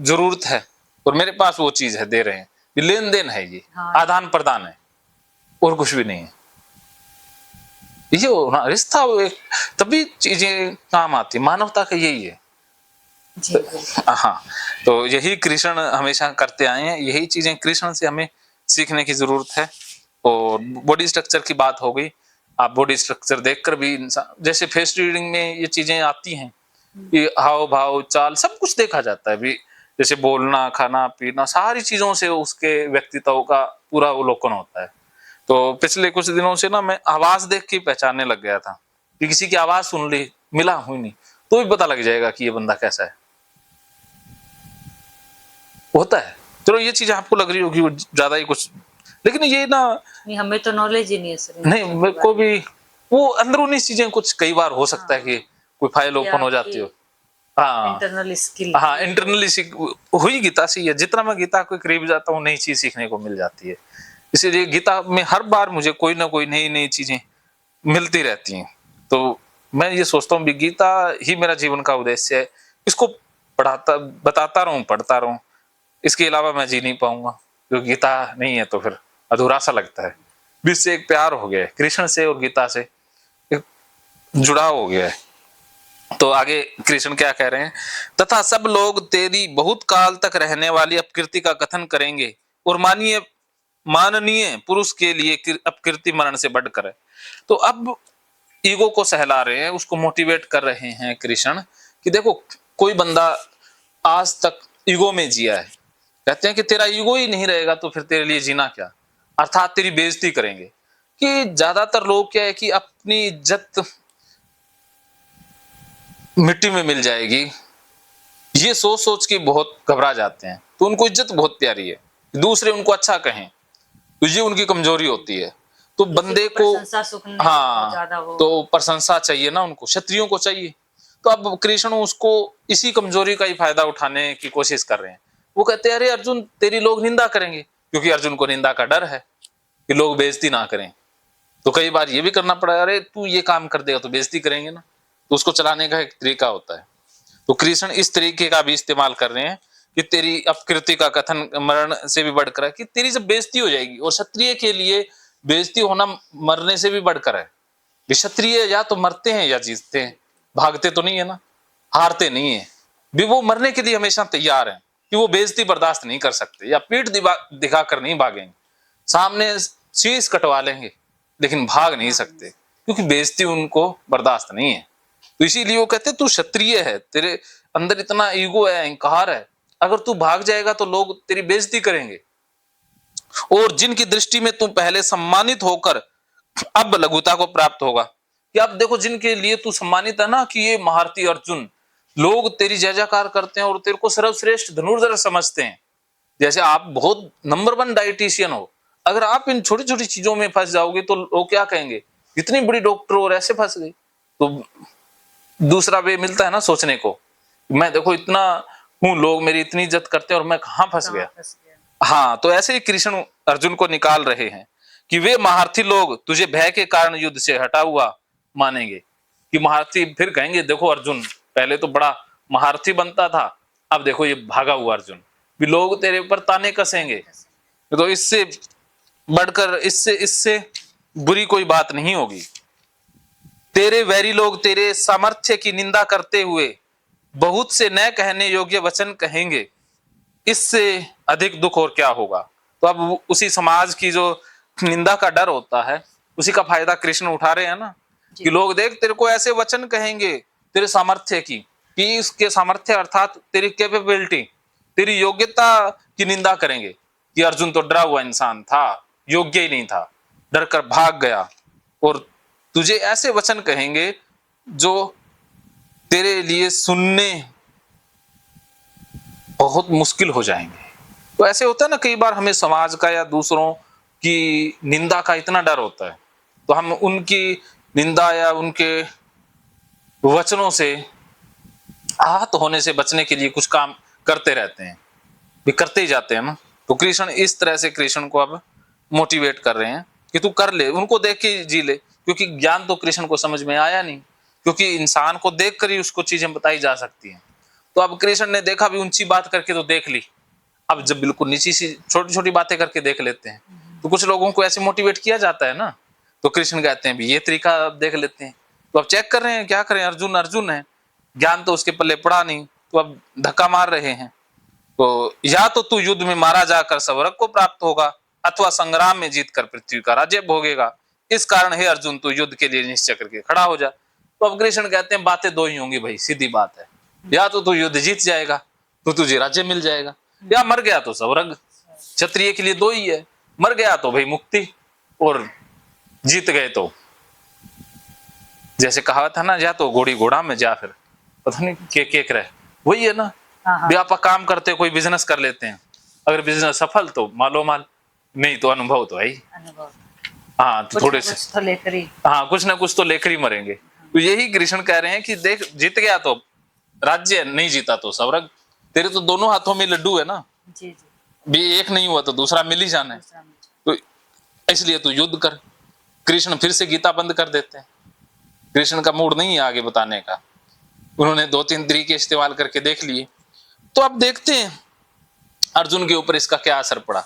जरूरत है और मेरे पास वो चीज है, दे रहे हैं, ये लेन देन है, ये हाँ। आदान प्रदान है और कुछ भी नहीं है। ये होना रिश्ता, वो एक तभी चीजें काम आती, मानवता का यही है। जी बिल्कुल। हाँ, तो यही कृष्ण हमेशा करते आए हैं, यही चीजें कृष्ण से हमें सीखने की जरूरत है। और बॉडी स्ट्रक्चर की बात हो गई, आप बॉडी स्ट्रक्चर देखकर भी इंसान, जैसे फेस रीडिंग में ये चीजें आती हैं, ये हाव भाव चाल सब कुछ देखा जाता है भी, जैसे बोलना खाना पीना सारी चीजों से उसके व्यक्तित्व का पूरा अवलोकन होता है। तो पिछले कुछ दिनों से ना मैं आवाज देख के पहचानने लग गया था कि किसी की आवाज सुन ली, मिला हुई नहीं, तो भी पता लग जाएगा कि ये बंदा कैसा है, होता है। चलो ये चीज आपको लग रही होगी वो ज्यादा ही कुछ, लेकिन ये ना, नहीं हमें तो नॉलेज ही नहीं है सर। नहीं मेरे को भी वो अंदरूनी चीजें कुछ कई बार हो सकता है कि कोई फाइल ओपन हो जाती हो। हाँ इंटरनल स्किल। हाँ, इंटरनली हुई गीता से ये, जितना मैं गीता के करीब जाता हूँ नई चीज सीखने को मिल जाती है। इसीलिए गीता में हर बार मुझे कोई ना कोई नई नई चीजें मिलती रहती हैं। तो मैं ये सोचता हूँ भी गीता ही मेरा जीवन का उद्देश्य है, इसको पढ़ाता बताता रहूं, पढ़ता रहूं, इसके अलावा मैं जी नहीं पाऊंगा। जो गीता नहीं है तो फिर अधूरा सा लगता है। बीच से एक प्यार हो गया है कृष्ण से और गीता से, एक जुड़ाव हो गया है। तो आगे कृष्ण क्या कह रहे हैं, तथा सब लोग तेरी बहुत काल तक रहने वाली अपकीर्ति का कथन करेंगे और माननीय पुरुष के लिए अपकीर्ति मरण से बढ़कर है। तो अब ईगो को सहला रहे हैं, उसको मोटिवेट कर रहे हैं कृष्ण कि देखो कोई बंदा आज तक ईगो में जिया है, कहते हैं कि तेरा ईगो ही नहीं रहेगा तो फिर तेरे लिए जीना क्या, अर्थात तेरी बेइज्जती करेंगे। कि ज्यादातर लोग क्या है कि अपनी इज्जत मिट्टी में मिल जाएगी, ये सोच सोच के बहुत घबरा जाते हैं। तो उनको इज्जत बहुत प्यारी है, दूसरे उनको अच्छा कहें, तो ये उनकी कमजोरी होती है। तो बंदे को हाँ, तो प्रशंसा चाहिए ना, उनको क्षत्रियों को चाहिए। तो अब कृष्ण उसको इसी कमजोरी का ही फायदा उठाने की कोशिश कर रहे हैं। वो कहते हैं अरे अर्जुन तेरी लोग निंदा करेंगे, क्योंकि अर्जुन को निंदा का डर है कि लोग बेइज्जती ना करें। तो कई बार ये भी करना पड़ा, अरे तू ये काम कर देगा तो बेइज्जती करेंगे ना, तो उसको चलाने का एक तरीका होता है। तो कृष्ण इस तरीके का भी इस्तेमाल कर रहे हैं कि तेरी अपकृति का कथन मरण से भी बढ़कर है, कि तेरी जब बेइज्जती हो जाएगी, और क्षत्रिय के लिए बेइज्जती होना मरने से भी बढ़कर है। क्षत्रिय या तो मरते हैं या जीतते हैं, भागते तो नहीं है ना, हारते नहीं है भी, वो मरने के लिए हमेशा तैयार हैं कि वो बेइज्जती बर्दाश्त नहीं कर सकते, या पीठ दिखाकर नहीं भागेंगे, सामने शीश कटवा लेंगे लेकिन भाग नहीं सकते, क्योंकि बेइज्जती उनको बर्दाश्त नहीं है। तो इसीलिए वो कहते तू क्षत्रिय है, तेरे अंदर इतना ईगो है, अहंकार है, अगर तू भाग जाएगा तो लोग तेरी बेइज्जती करेंगे। और जिनकी दृष्टि में तू पहले सम्मानित होकर अब लघुता को प्राप्त होगा, कि अब देखो जिनके लिए तू सम्मानित है ना, कि ये महारथी अर्जुन, लोग तेरी जय जयकार करते हैं और तेरे को सर्वश्रेष्ठ धनुर्धर समझते हैं। जैसे आप बहुत नंबर 1 डाइटिशियन हो, अगर आप इन छोटी छोटी चीजों में फंस जाओगे तो लोग क्या कहेंगे, इतनी बड़ी डॉक्टर और ऐसे फंस गई। तो दूसरा वे मिलता है ना सोचने को, मैं देखो इतना हूं, लोग मेरी इतनी इज्जत करते हैं और मैं कहां फंस गया। हाँ, तो ऐसे ही कृष्ण अर्जुन को निकाल रहे हैं कि वे महारथी लोग तुझे भय के कारण युद्ध से हटा हुआ मानेंगे। कि महारथी फिर कहेंगे देखो अर्जुन पहले तो बड़ा महारथी बनता था, अब देखो ये भागा हुआ अर्जुन, भी लोग तेरे ऊपर ताने कसेंगे। तो इससे बढ़कर इससे बुरी कोई बात नहीं होगी। तेरे वैरी लोग तेरे सामर्थ्य की निंदा करते हुए बहुत से न कहने योग्य वचन कहेंगे, इससे अधिक दुख और क्या होगा। तो अब उसी समाज की जो निंदा का डर होता है, उसी का फायदा कृष्ण उठा रहे हैं ना, कि लोग देख तेरे को ऐसे वचन कहेंगे तेरे सामर्थ्य की, कि इसके सामर्थ्य अर्थात तेरी कैपेबिलिटी, तेरी योग्यता की निंदा करेंगे, कि अर्जुन तो डरा हुआ इंसान था, योग्य ही नहीं था, डर कर भाग गया। और तुझे ऐसे वचन कहेंगे जो तेरे लिए सुनने बहुत मुश्किल हो जाएंगे। तो ऐसे होता है ना, कई बार हमें समाज का या दूसरों की निंदा का इतना डर होता है, तो हम उनकी निंदा या उनके वचनों से आहत होने से बचने के लिए कुछ काम करते रहते हैं, भी करते ही जाते हैं ना। तो कृष्ण इस तरह से कृष्ण को अब मोटिवेट कर रहे हैं कि तू कर ले, उनको देख के जी ले, क्योंकि ज्ञान तो कृष्ण को समझ में आया नहीं, क्योंकि इंसान को देख कर ही उसको चीजें बताई जा सकती हैं। तो अब कृष्ण ने देखा भी ऊंची बात करके तो देख ली, अब जब बिल्कुल नीची सी छोटी छोटी बातें करके देख लेते हैं, तो कुछ लोगों को ऐसे मोटिवेट किया जाता है ना, तो कृष्ण कहते हैं भी ये तरीका अब देख लेते हैं। तो अब चेक कर रहे हैं, क्या करें, अर्जुन अर्जुन है, ज्ञान तो उसके पल्ले पड़ा नहीं, तो अब धक्का मार रहे हैं। तो या तो तू युद्ध में मारा जाकर स्वर्ग को प्राप्त होगा, अथवा संग्राम में जीतकर पृथ्वी का राज्य भोगेगा। इस कारण हे अर्जुन तू युद्ध के लिए निश्चय करके खड़ा हो जा। तो अब कृष्ण कहते हैं बातें दो ही होंगी भाई, सीधी बात है, या तो तू युद्ध जीत जाएगा तो तुझे राज्य मिल जाएगा, या मर गया तो स्वर्ग। क्षत्रिय के लिए दो ही है, मर गया तो भाई मुक्ति, और जीत गए तो जैसे कहा था ना, या तो घोड़ी घोड़ा में, जा फिर पता नहीं के रहे, वही है ना। व्यापार काम करते कोई बिजनेस कर लेते हैं, अगर बिजनेस सफल तो मालो माल, नहीं तो अनुभव तो है ही। हाँ तो थोड़े से तो लेकर ही, हाँ कुछ ना कुछ तो लेकर ही मरेंगे। तो यही कृष्ण कह रहे हैं कि देख, जीत गया तो राज्य, नहीं जीता तो स्वर्ग। तेरे तो दोनों हाथों में लड्डू है ना, जी जी, भी एक नहीं हुआ तो दूसरा मिल ही जाना है, तो इसलिए तू युद्ध कर। कृष्ण फिर से गीता बंद कर देते हैं, कृष्ण का मूड नहीं है आगे बताने का, उन्होंने 2-3 तरीके इस्तेमाल करके देख लिए। तो अब देखते हैं अर्जुन के ऊपर इसका क्या असर पड़ा।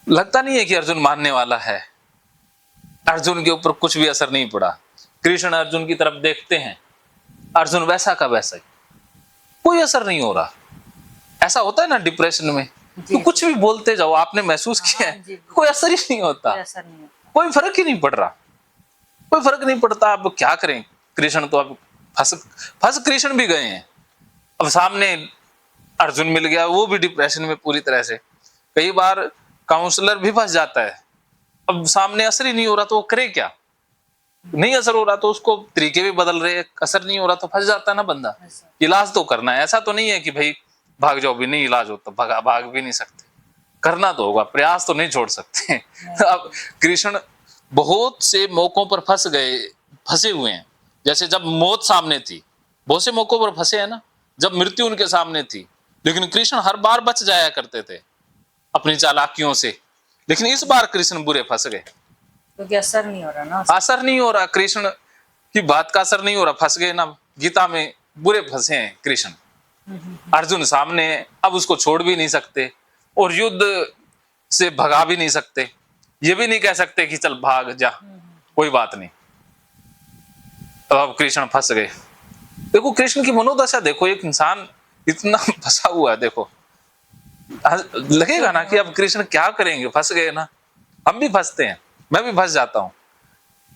लगता नहीं है कि अर्जुन मानने वाला है, अर्जुन के ऊपर कुछ भी असर नहीं पड़ा। कृष्ण अर्जुन की तरफ देखते हैं, अर्जुन वैसा का वैसा ही, कोई असर नहीं हो रहा। ऐसा होता है ना डिप्रेशन में, तो कुछ भी बोलते जाओ, आपने महसूस किया है, कोई असर ही नहीं होता, कोई फर्क ही नहीं पड़ रहा, कोई फर्क नहीं पड़ता। अब क्या करें, कृष्ण तो अब फंस कृष्ण भी गए हैं। अब सामने अर्जुन मिल गया, वो भी डिप्रेशन में पूरी तरह से। कई बार काउंसलर भी फंस जाता है, अब सामने असर ही नहीं हो रहा तो वो करे क्या, नहीं असर हो रहा तो उसको तरीके भी बदल रहे, असर नहीं हो रहा तो फंस जाता है ना बंदा। इलाज तो करना है, ऐसा तो नहीं है कि भाई भाग जाओ, भी नहीं इलाज होता, भाग भी नहीं सकते, करना तो होगा, प्रयास तो नहीं छोड़ सकते। अब कृष्ण बहुत से मौकों पर फंसे हुए हैं। जैसे जब मौत सामने थी, बहुत से मौकों पर फंसे हैं ना, जब मृत्यु उनके सामने थी, लेकिन कृष्ण हर बार बच जाया करते थे अपनी चालाकियों से। लेकिन इस बार कृष्ण बुरे फंस गए, क्योंकि असर नहीं हो रहा ना, असर नहीं हो रहा, कृष्ण की बात का असर नहीं हो रहा, फंस गए ना। गीता में बुरे फंसे हैं कृष्ण। अर्जुन सामने, अब उसको छोड़ भी नहीं सकते और युद्ध से भगा भी नहीं सकते, ये भी नहीं कह सकते कि चल भाग जा, कोई बात नहीं। अब कृष्ण फंस गए। देखो कृष्ण की मनोदशा देखो, एक इंसान इतना फंसा हुआ है, देखो लगेगा ना कि अब कृष्ण क्या करेंगे, फंस गए ना। हम भी फंसते हैं, मैं भी फंस जाता हूँ।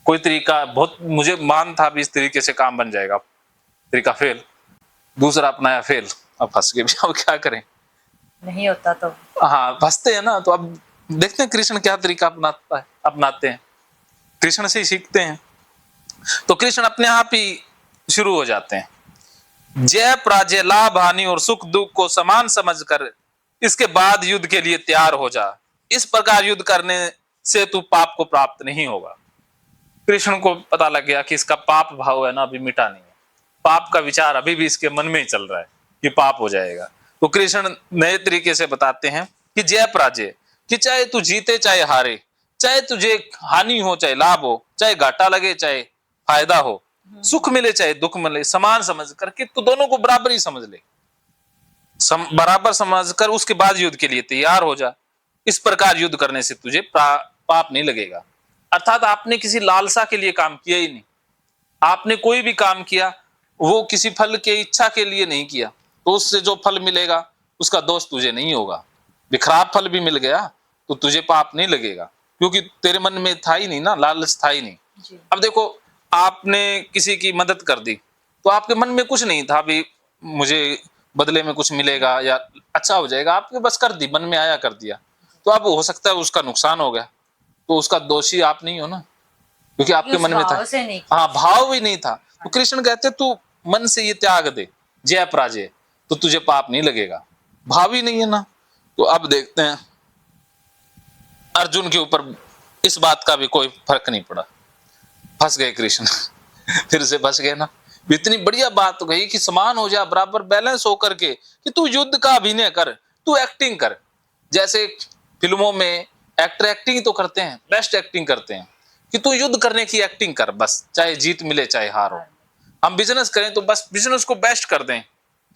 कोई तरीका बहुत मुझे मान था भी इस तरीके से काम बन जाएगा, तरीका फेल, दूसरा अपनाया फेल, अब फंस गए। अब क्या करें, नहीं होता तो हाँ फंसते हैं ना। तो अब देखते हैं कृष्ण क्या तरीका अपनाते हैं, कृष्ण से ही सीखते हैं। तो कृष्ण अपने आप ही शुरू हो जाते हैं, जय पराजय, लाभ हानि और सुख दुख को समान समझकर इसके बाद युद्ध के लिए तैयार हो जा। इस प्रकार युद्ध करने से तू पाप को प्राप्त नहीं होगा। कृष्ण को पता लग गया कि इसका पाप भाव है ना अभी मिटा नहीं है, पाप का विचार अभी भी इसके मन में ही चल रहा है कि पाप हो जाएगा। तो कृष्ण नए तरीके से बताते हैं कि जय पराजय, कि चाहे तू जीते चाहे हारे, चाहे तुझे हानि हो चाहे लाभ हो, चाहे घाटा लगे चाहे फायदा हो, सुख मिले चाहे दुख मिले, समान समझ करके तो दोनों को बराबर ही समझ ले, बराबर समझकर उसके बाद युद्ध के लिए तैयार हो जा। इस प्रकार युद्ध करने से तुझे पाप नहीं लगेगा। अर्थात आपने किसी लालसा के लिए काम किया ही नहीं, आपने कोई भी काम किया वो किसी फल के इच्छा के लिए नहीं किया, तो उससे जो फल मिलेगा उसका दोष तुझे नहीं होगा। खराब फल भी मिल गया तो तुझे पाप नहीं लगेगा, क्योंकि तेरे मन में था ही नहीं ना, लालच था ही नहीं। अब देखो आपने किसी की मदद कर दी तो आपके मन में कुछ नहीं था भी मुझे बदले में कुछ मिलेगा या अच्छा हो जाएगा, आपके बस कर दी, मन में आया कर दिया, तो अब हो सकता है उसका नुकसान हो गया, तो उसका दोषी आप नहीं हो ना, क्योंकि आपके मन में था, हाँ भाव भी नहीं था। तो कृष्ण कहते तू मन से ये त्याग दे, जय पराजय, तो तुझे पाप नहीं लगेगा, भाव ही नहीं है ना। तो अब देखते हैं अर्जुन के ऊपर इस बात का भी कोई फर्क नहीं पड़ा, फंस गए कृष्ण। फिर से फंस गए ना। इतनी बढ़िया बात तो कही कि समान हो जा, बराबर बैलेंस होकर के, कि तू युद्ध का अभिनय कर, तू एक्टिंग कर। जैसे फिल्मों में एक्टर एक्टिंग तो करते हैं, बेस्ट एक्टिंग करते हैं, कि तू युद्ध करने की एक्टिंग कर, बस चाहे जीत मिले चाहे हार हो। हम बिजनेस करें तो बस बिजनेस को बेस्ट कर दें,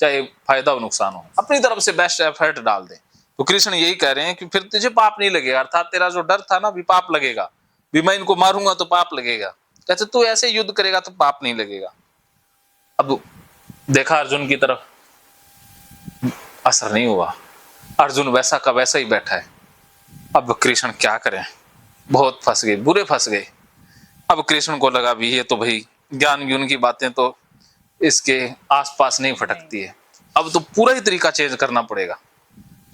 चाहे फायदा हो नुकसान हो, अपनी तरफ से बेस्ट एफर्ट डाल दे। तो कृष्ण यही कह रहे हैं कि फिर तुझे पाप नहीं लगेगा, अर्थात तेरा जो डर था ना भी पाप लगेगा, भी मैं इनको मारूंगा तो पाप लगेगा, कहते तू ऐसे युद्ध करेगा तो पाप नहीं लगेगा। अब देखा अर्जुन की तरफ, असर नहीं हुआ, अर्जुन वैसा का वैसा ही बैठा है। अब कृष्ण क्या करें, बहुत फंस गए, बुरे फंस गए। अब कृष्ण को लगा भी ये तो भाई ज्ञान ज्ञान की बातें तो इसके आसपास नहीं फटकती है, अब तो पूरा ही तरीका चेंज करना पड़ेगा।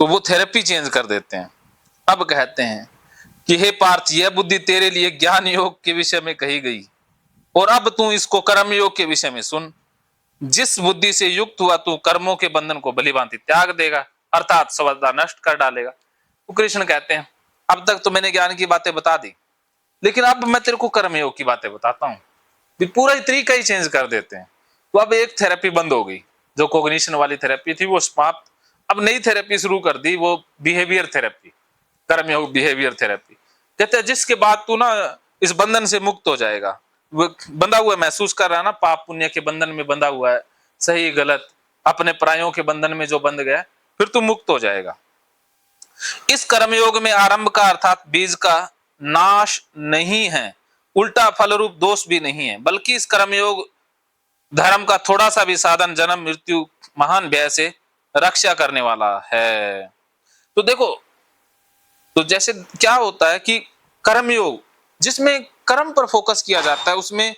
तो वो थेरेपी चेंज कर देते हैं। अब कहते हैं कि हे पार्थ, यह बुद्धि तेरे लिए ज्ञान योग के विषय में कही गई, और अब तू इसको कर्म योग के विषय में सुन। जिस बुद्धि से युक्त हुआ तू कर्मों के बंधन को भलीभांति त्याग देगा, अर्थात सर्वदा नष्ट कर डालेगा। तो कृष्ण कहते हैं अब तक तो मैंने ज्ञान की बातें बता दी, लेकिन अब मैं तेरे को कर्म योग की बातें बताता हूँ। पूरा ही तरीका ही चेंज कर देते हैं। तो अब एक थेरेपी बंद हो गई, जो कोग्निशन वाली थेरेपी थी वो समाप्त। अब नई थेरेपी शुरू कर दी, वो बिहेवियर थेरेपी, कर्मयोग बिहेवियर थेरेपी। कहते हैं जिसके बाद तू ना इस बंधन से मुक्त हो जाएगा, वो बंधा हुआ महसूस कर रहा है ना, पाप पुण्य के बंधन में बंधा हुआ है, सही गलत अपने परायों के बंधन में जो बंध गया, फिर तू मुक्त हो जाएगा। इस कर्मयोग में आरंभ का अर्थात बीज का नाश नहीं है, उल्टा फल रूप दोष भी नहीं है, बल्कि इस कर्मयोग धर्म का थोड़ा सा भी साधन जन्म मृत्यु महान व्यय से रक्षा करने वाला है। तो देखो, तो जैसे क्या होता है कि कर्मयोग जिसमें कर्म पर फोकस किया जाता है, उसमें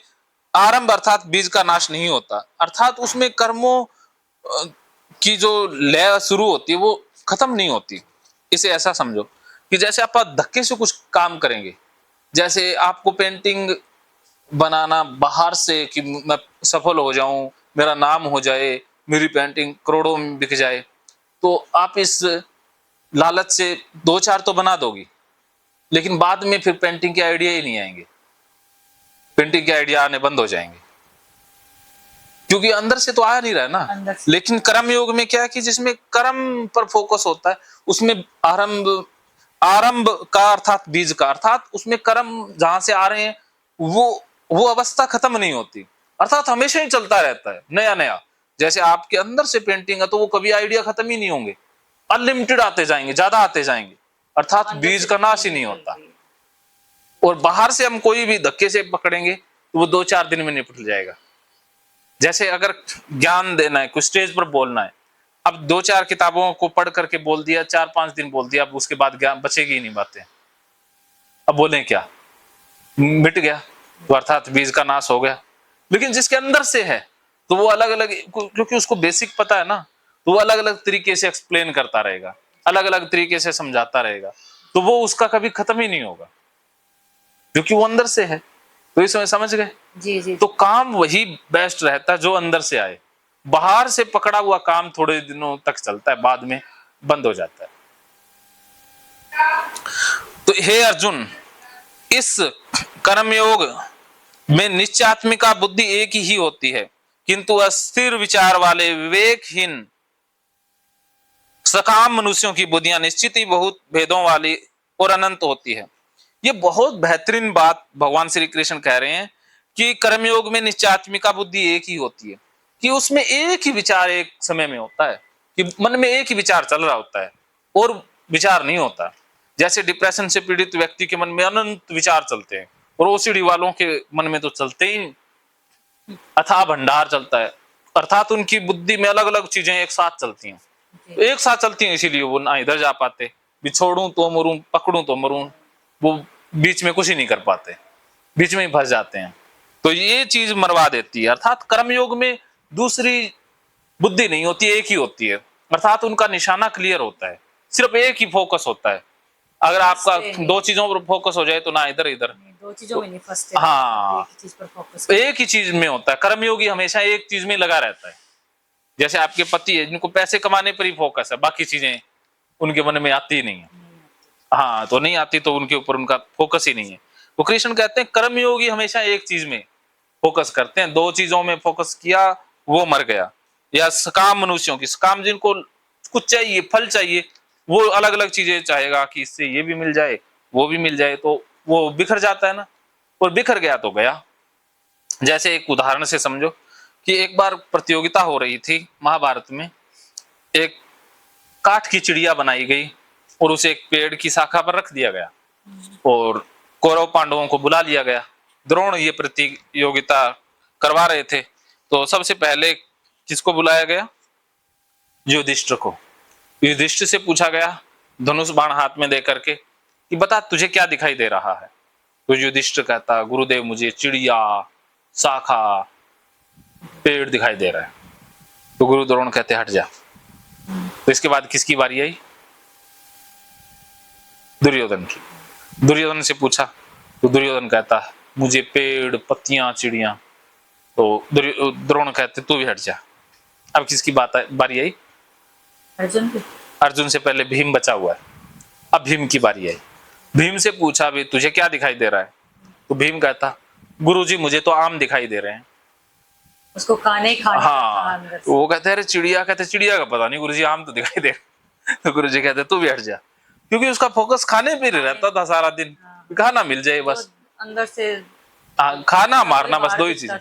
आरंभ अर्थात बीज का नाश नहीं होता, अर्थात उसमें कर्मों की जो लय शुरू होती है वो खत्म नहीं होती। इसे ऐसा समझो कि जैसे आप धक्के से कुछ काम करेंगे, जैसे आपको पेंटिंग बनाना बाहर से कि मैं सफल हो जाऊं, मेरा नाम हो जाए, मेरी पेंटिंग करोड़ों में बिक जाए, तो आप इस लालच से दो चार तो बना दोगी, लेकिन बाद में फिर पेंटिंग के आइडिया ही नहीं आएंगे, पेंटिंग के आइडिया आने बंद हो जाएंगे, क्योंकि अंदर से तो आया नहीं रहा ना। लेकिन कर्म योग में क्या है कि जिसमें कर्म पर फोकस होता है, उसमें आरंभ का अर्थात बीज का, अर्थात उसमें कर्म जहां से आ रहे हैं वो अवस्था खत्म नहीं होती, अर्थात हमेशा ही चलता रहता है नया नया। जैसे आपके अंदर से पेंटिंग है तो वो कभी आइडिया खत्म ही नहीं होंगे, अनलिमिटेड आते जाएंगे, ज्यादा आते जाएंगे, अर्थात बीज का नाश ही नहीं होता। और बाहर से हम कोई भी धक्के से पकड़ेंगे तो वो 2-4 दिन में निपट जाएगा। जैसे अगर ज्ञान देना है, कुछ स्टेज पर बोलना है, अब 2-4 किताबों को पढ़ करके बोल दिया, 4-5 दिन बोल दिया, अब उसके बाद ज्ञान बचेगी ही नहीं बातें, अब बोले क्या, मिट गया, तो अर्थात बीज का नाश हो गया। लेकिन जिसके अंदर से है तो वो अलग अलग, क्योंकि उसको बेसिक पता है ना, तो वो अलग अलग तरीके से एक्सप्लेन करता रहेगा, अलग अलग तरीके से समझाता रहेगा, तो वो उसका कभी खत्म ही नहीं होगा, क्योंकि वो अंदर से है। तो इसमें समझ गए जी जी। तो काम वही बेस्ट रहता है जो अंदर से आए, बाहर से पकड़ा हुआ काम थोड़े दिनों तक चलता है, बाद में बंद हो जाता है। तो हे अर्जुन, इस कर्मयोग में निश्चयात्मिका बुद्धि एक ही होती है, किंतु अस्थिर विचार वाले विवेकहीन सकाम मनुष्यों की बुद्धियां निश्चित ही बहुत भेदों वाली और अनंत होती है। ये बहुत बेहतरीन बात भगवान श्री कृष्ण कह रहे हैं कि कर्मयोग में निश्चयात्मिका बुद्धि एक ही होती है, कि उसमें एक ही विचार एक समय में होता है, कि मन में एक ही विचार चल रहा होता है और विचार नहीं होता। जैसे डिप्रेशन से पीड़ित व्यक्ति के मन में अनंत विचार चलते हैं, और ओसीडी वालों के मन में तो चलते ही अथाह भंडार चलता है, अर्थात उनकी बुद्धि में अलग अलग चीजें एक साथ चलती हैं, एक साथ चलती हैं, इसीलिए वो ना इधर जा पाते, भी छोड़ूं तो मरूं, पकड़ूं तो मरूं, वो बीच में कुछ ही नहीं कर पाते, बीच में ही फंस जाते हैं। तो ये चीज मरवा देती है। अर्थात कर्मयोग में दूसरी बुद्धि नहीं होती, एक ही होती है, अर्थात उनका निशाना क्लियर होता है, सिर्फ एक ही फोकस होता है। अगर आपका 2 चीजों पर फोकस हो जाए तो ना इधर इधर, 2 चीजों में नहीं फंसते, हाँ, एक ही चीज पर फोकस, एक ही चीज में होता है। कर्मयोगी हमेशा एक चीज में लगा रहता है। जैसे आपके पति है जिनको पैसे कमाने पर ही फोकस है, बाकी चीजें उनके मन में आती ही नहीं है, हाँ, तो नहीं आती तो उनके ऊपर उनका फोकस ही नहीं है। तो कृष्ण कहते हैं कर्मयोगी हमेशा एक चीज में फोकस करते हैं, 2 चीजों में फोकस किया वो मर गया। या सकाम मनुष्यों की, सकाम जिनको कुछ चाहिए, फल चाहिए, वो अलग अलग चीजें चाहेगा कि इससे ये भी मिल जाए वो भी मिल जाए, तो वो बिखर जाता है ना, और बिखर गया तो गया। जैसे एक उदाहरण से समझो कि एक बार प्रतियोगिता हो रही थी महाभारत में। एक काठ की चिड़िया बनाई गई और उसे एक पेड़ की शाखा पर रख दिया गया और कौरव पांडवों को बुला लिया गया। द्रोण ये प्रतियोगिता करवा रहे थे, तो सबसे पहले किसको बुलाया गया? युधिष्ठिर को। युधिष्ठिर से पूछा गया धनुष बाण हाथ में दे करके कि बता तुझे क्या दिखाई दे रहा है। तो युधिष्ठिर कहता गुरुदेव मुझे चिड़िया, शाखा, पेड़ दिखाई दे रहा है। तो गुरु द्रोण कहते हट जा। तो इसके बाद किसकी बारी आई? दुर्योधन की। दुर्योधन से पूछा तो दुर्योधन कहता मुझे पेड़, पत्तियां, चिड़िया। तो द्रोण कहते तू भी हट जा। अब किसकी बारी आई? अर्जुन की। अर्जुन से पहले भीम बचा हुआ है, अब भीम की बारी आई। भीम से पूछा भी तुझे क्या दिखाई दे रहा है? तो भीम कहता गुरुजी मुझे तो आम दिखाई दे रहे हैं। उसको खाने हाँ, वो कहते अरे चिड़िया, कहते चिड़िया का पता नहीं गुरुजी, आम तो दिखाई दे रहे। तो गुरुजी कहते तू भी हट जा, क्योंकि उसका फोकस खाने पे रहता था सारा दिन। खाना मिल जाए बस, अंदर से खाना मारना, बस दो ही चीजें।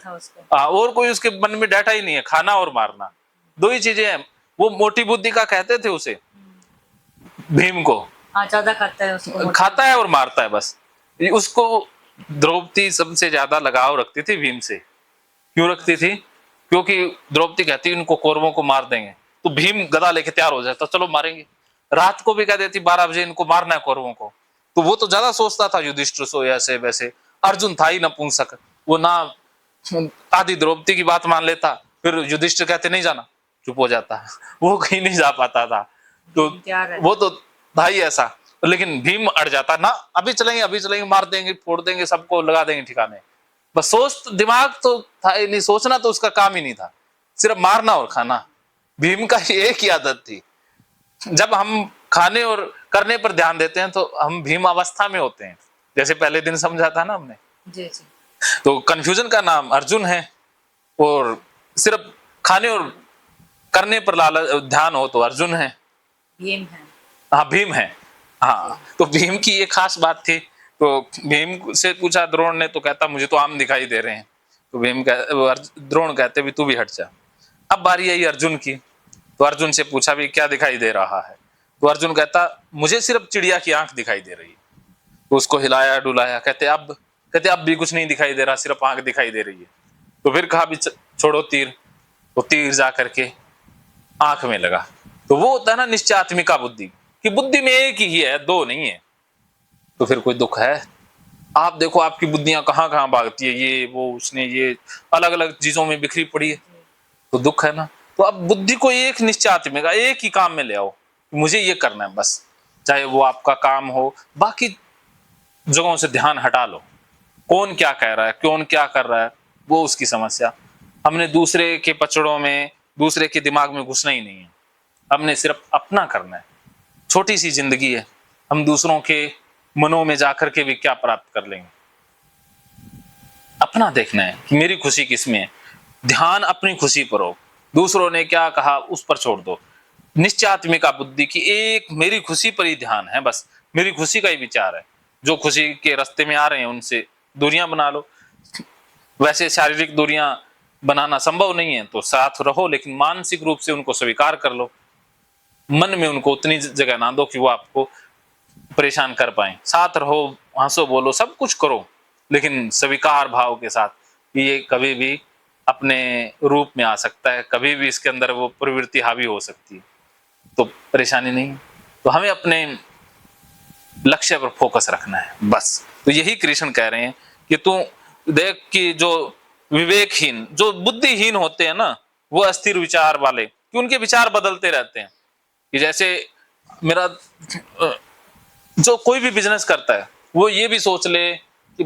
और कोई उसके मन में डाटा ही नहीं है, खाना और मारना, दो ही चीजें हैं। वो मोटी बुद्धि का कहते थे उसे, भीम को। ज्यादा खाता है, उसको खाता है और मारता है बस। उसको द्रौपदी सबसे ज्यादा लगाव रखती थी भीम से। क्यों रखती थी? क्योंकि द्रौपदी कहती इनको कौरवों को मार देंगे, तो भीम गदा लेके तैयार हो जाता, चलो मारेंगे। रात को भी कह देती 12 बजे इनको मारना है कौरवों को। तो वो तो ज्यादा सोचता था युधिष्ठिर सो ऐसे वैसे। अर्जुन था ही नपुंसक, वो ना आदि द्रौपदी की बात मान लेता, फिर युधिष्ठिर कहते नहीं जाना, चुप हो जाता, वो कहीं नहीं जा पाता था। तो वो तो था ही ऐसा। लेकिन भीम अड़ जाता ना, अभी चलेंगे, मार देंगे, फोड़ देंगे, सबको लगा देंगे ठिकाने। बस सोच दिमाग तो था ही नहीं, सोचना तो उसका काम ही नहीं था, सिर्फ मारना और खाना। भीम का एक ही आदत थी, जब हम खाने और करने पर ध्यान देते हैं तो हम भीम अवस्था में होते हैं, जैसे पहले दिन समझा था ना हमने। जी जी। तो कंफ्यूजन का नाम अर्जुन है, और सिर्फ खाने और करने पर ध्यान हो तो अर्जुन है। भीम है। हाँ भीम है। हाँ, तो भीम की ये खास बात थी। तो भीम से पूछा द्रोण ने, तो कहता मुझे तो आम दिखाई दे रहे हैं। तो द्रोण कहते भी तू भी हट जा। अब बारी आई अर्जुन की। तो अर्जुन से पूछा भी क्या दिखाई दे रहा है? तो अर्जुन कहता मुझे सिर्फ चिड़िया की आंख दिखाई दे रही है। तो उसको हिलाया डुलाया, कहते अब भी कुछ नहीं दिखाई दे रहा, सिर्फ आंख दिखाई दे रही है। तो फिर कहा भी छोड़ो तीर। तो तीर जा करके आंख में लगा। तो वो होता है ना निश्चयात्मिका बुद्धि, कि बुद्धि में एक ही है, दो नहीं है। तो फिर कोई दुख है? आप देखो आपकी बुद्धियां कहाँ कहाँ भागती है, ये वो उसने, ये अलग अलग चीजों में बिखरी पड़ी है, तो दुख है ना। तो अब बुद्धि को एक निश्चयात्मिका, एक ही काम में ले आओ, मुझे ये करना है बस। चाहे वो आपका काम हो, बाकी जगहों से ध्यान हटा लो। कौन क्या कह रहा है, कौन क्या कर रहा है, वो उसकी समस्या। हमने दूसरे के पचड़ों में, दूसरे के दिमाग में घुसना ही नहीं है। हमने सिर्फ अपना करना है। छोटी सी जिंदगी है, हम दूसरों के मनों में जाकर के भी क्या प्राप्त कर लेंगे? अपना देखना है कि मेरी खुशी किसमें है। ध्यान अपनी खुशी पर हो, दूसरों ने क्या कहा उस पर छोड़ दो। निश्चयात्मिका बुद्धि की एक मेरी खुशी पर ही ध्यान है, बस मेरी खुशी का ही विचार है। जो खुशी के रास्ते में आ रहे हैं उनसे दूरियां बना लो। वैसे शारीरिक दूरियां बनाना संभव नहीं है तो साथ रहो, लेकिन मानसिक रूप से उनको स्वीकार कर लो। मन में उनको उतनी जगह ना दो कि वो आपको परेशान कर पाए। साथ रहो, हंसो बोलो, सब कुछ करो, लेकिन स्वीकार भाव के साथ कि ये कभी भी अपने रूप में आ सकता है, कभी भी इसके अंदर वो प्रवृत्ति हावी हो सकती है, तो परेशानी नहीं। तो हमें अपने लक्ष्य पर फोकस रखना है बस। तो यही कृष्ण कह रहे हैं कि तू देख कि जो विवेकहीन, जो बुद्धिहीन होते हैं ना, वो अस्थिर विचार वाले, कि उनके विचार बदलते रहते हैं। कि जैसे मेरा जो कोई भी बिजनेस करता है वो ये भी सोच ले कि